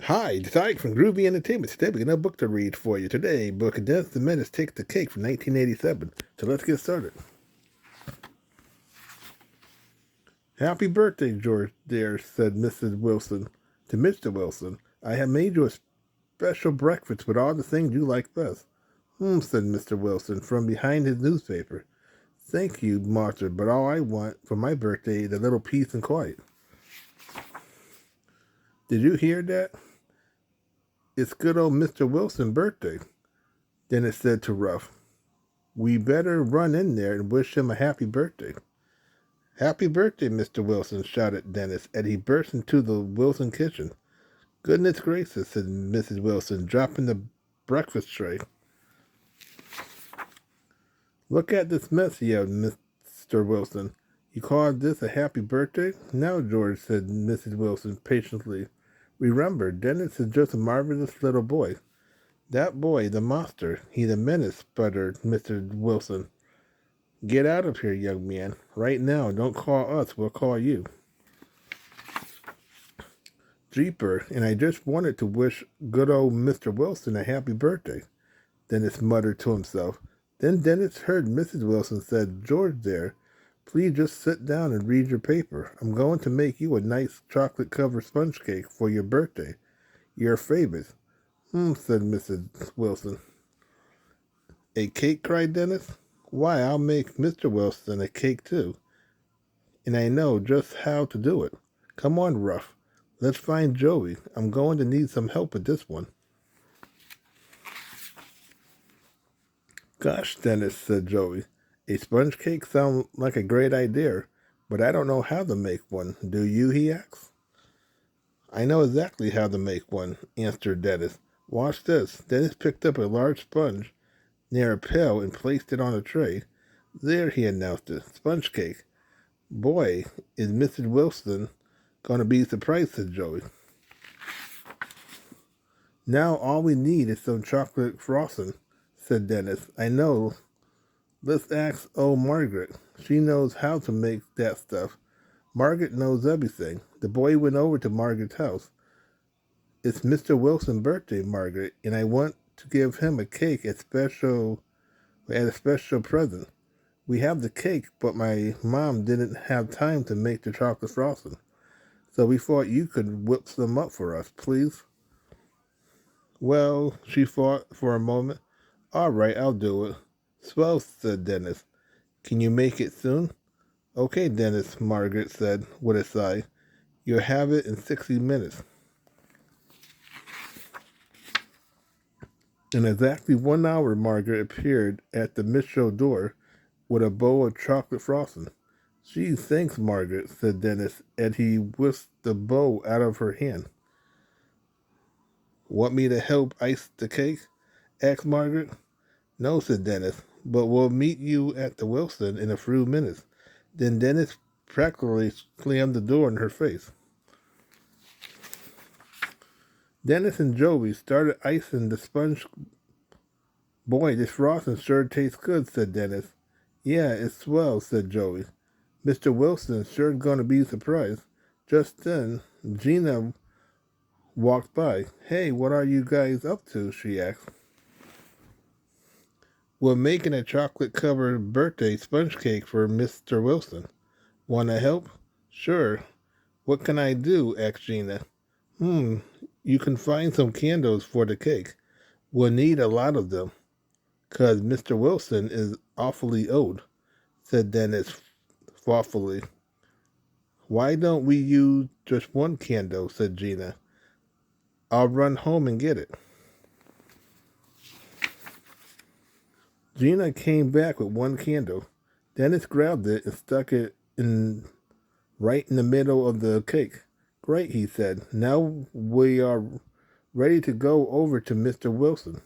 Hi, it's Ike from Groovy Entertainment. Today we got a book to read for you. Today, book Against the Menace Take the Cake from 1987. So let's get started. Happy birthday, George, dear, said Mrs. Wilson to Mr. Wilson. I have made you a special breakfast with all the things you like best. Said Mr. Wilson from behind his newspaper. Thank you, Martha, but all I want for my birthday is a little peace and quiet. Did you hear that? It's good old Mr. Wilson's birthday, Dennis said to Ruff. We better run in there and wish him a happy birthday. Happy birthday, Mr. Wilson, shouted Dennis as he burst into the Wilson kitchen. Goodness gracious, said Mrs. Wilson, dropping the breakfast tray. Look at this mess, yelled Mr. Wilson. You call this a happy birthday? No, George, said Mrs. Wilson patiently. Remember, Dennis is just a marvelous little boy. That boy, the monster, he's a menace, sputtered Mr. Wilson. Get out of here, young man. Right now, don't call us, we'll call you. Jeeper, and I just wanted to wish good old Mr. Wilson a happy birthday, Dennis muttered to himself. Then Dennis heard Mrs. Wilson said, George there, please just sit down and read your paper. I'm going to make you a nice chocolate-covered sponge cake for your birthday. Your favorite. Said Mrs. Wilson. A cake, cried Dennis. Why, I'll make Mr. Wilson a cake too, and I know just how to do it. Come on, Ruff. Let's find Joey. I'm going to need some help with this one. Gosh, Dennis, said Joey. A sponge cake sounds like a great idea, but I don't know how to make one. Do you, he asked. I know exactly how to make one, answered Dennis. Watch this. Dennis picked up a large sponge near a pail and placed it on a tray. There, he announced it. Sponge cake. Boy, is Mrs. Wilson going to be surprised, said Joey. Now all we need is some chocolate frosting, said Dennis. I know. Let's ask old Margaret. She knows how to make that stuff. Margaret knows everything. The boy went over to Margaret's house. It's Mr. Wilson's birthday, Margaret, and I want to give him a cake as a special present. We have the cake, but my mom didn't have time to make the chocolate frosting. So we thought you could whip some up for us, please. Well, she thought for a moment. All right, I'll do it. Swell, said Dennis. Can you make it soon? Okay, Dennis, Margaret said with a sigh. You'll have it in 60 minutes. In exactly 1 hour, Margaret appeared at the Mitchell door with a bowl of chocolate frosting. Gee, thanks, Margaret, said Dennis as he whisked the bowl out of her hand. Want me to help ice the cake? Asked Margaret. No, said Dennis, but we'll meet you at the Wilson in a few minutes. Then Dennis practically slammed the door in her face. Dennis and Joey started icing the sponge. Boy, this frosting sure tastes good, said Dennis. Yeah, it's swell, said Joey. Mr. Wilson's sure going to be surprised. Just then, Gina walked by. Hey, what are you guys up to? She asked. We're making a chocolate-covered birthday sponge cake for Mr. Wilson. Want to help? Sure. What can I do? Asked Gina. You can find some candles for the cake. We'll need a lot of them, 'cause Mr. Wilson is awfully old, said Dennis thoughtfully. Why don't we use just one candle? Said Gina. I'll run home and get it. Gina came back with one candle. Dennis grabbed it and stuck it right in the middle of the cake. Great, he said. Now we are ready to go over to Mr. Wilson.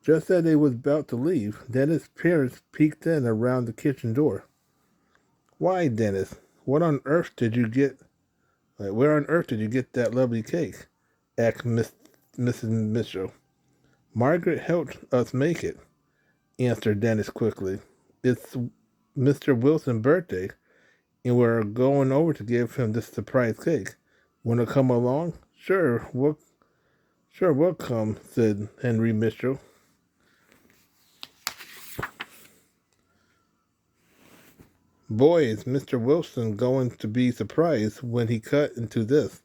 Just as they was about to leave, Dennis' parents peeked in around the kitchen door. Why, Dennis, what on earth did you get? Where on earth did you get that lovely cake? Asked Mrs. Mitchell. Margaret helped us make it, answered Dennis quickly. It's Mr. Wilson's birthday, and we're going over to give him this surprise cake. Want to come along? Sure. What Sure, we'll come, said Henry Mitchell. Boy, is Mr. Wilson going to be surprised when he cut into this,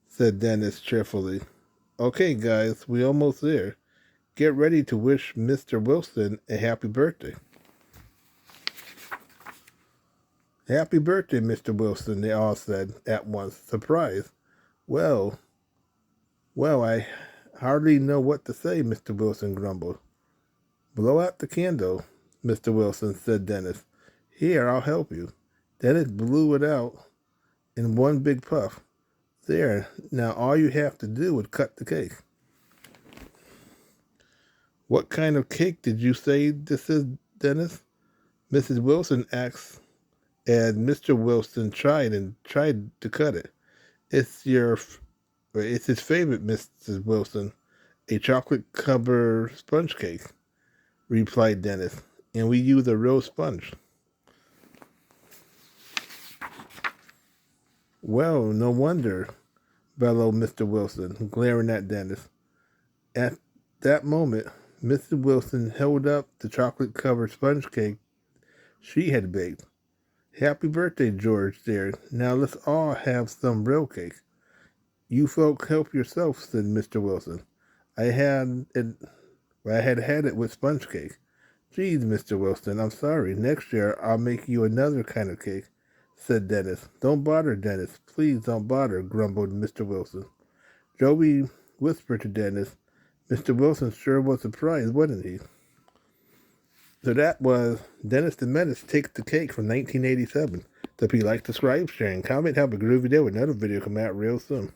said Dennis cheerfully. Okay, guys, we're almost there. Get ready to wish Mr. Wilson a happy birthday. Happy birthday, Mr. Wilson, they all said at once, surprised. Well, I hardly know what to say, Mr. Wilson grumbled. Blow out the candle, Mr. Wilson, said Dennis. Here, I'll help you. Dennis blew it out in one big puff. There, now all you have to do is cut the cake. What kind of cake did you say this is, Dennis? Mrs. Wilson asked, and Mr. Wilson tried to cut it. It's his favorite, Mrs. Wilson, a chocolate-covered sponge cake, replied Dennis, and we use a real sponge. Well, no wonder, bellowed Mr. Wilson, glaring at Dennis. At that moment, Mrs. Wilson held up the chocolate-covered sponge cake she had baked. Happy birthday, George, dear. Now let's all have some real cake. You folk help yourself, said Mr. Wilson. I had it with sponge cake. Geez, Mr. Wilson, I'm sorry. Next year I'll make you another kind of cake, said Dennis. Don't bother, Dennis. Please don't bother, grumbled Mr. Wilson. Joey whispered to Dennis. Mr. Wilson sure was surprised, wasn't he? So that was Dennis the Menace Takes the Cake from 1987. So if you like, subscribe, share, and comment, have a groovy day with another video come out real soon.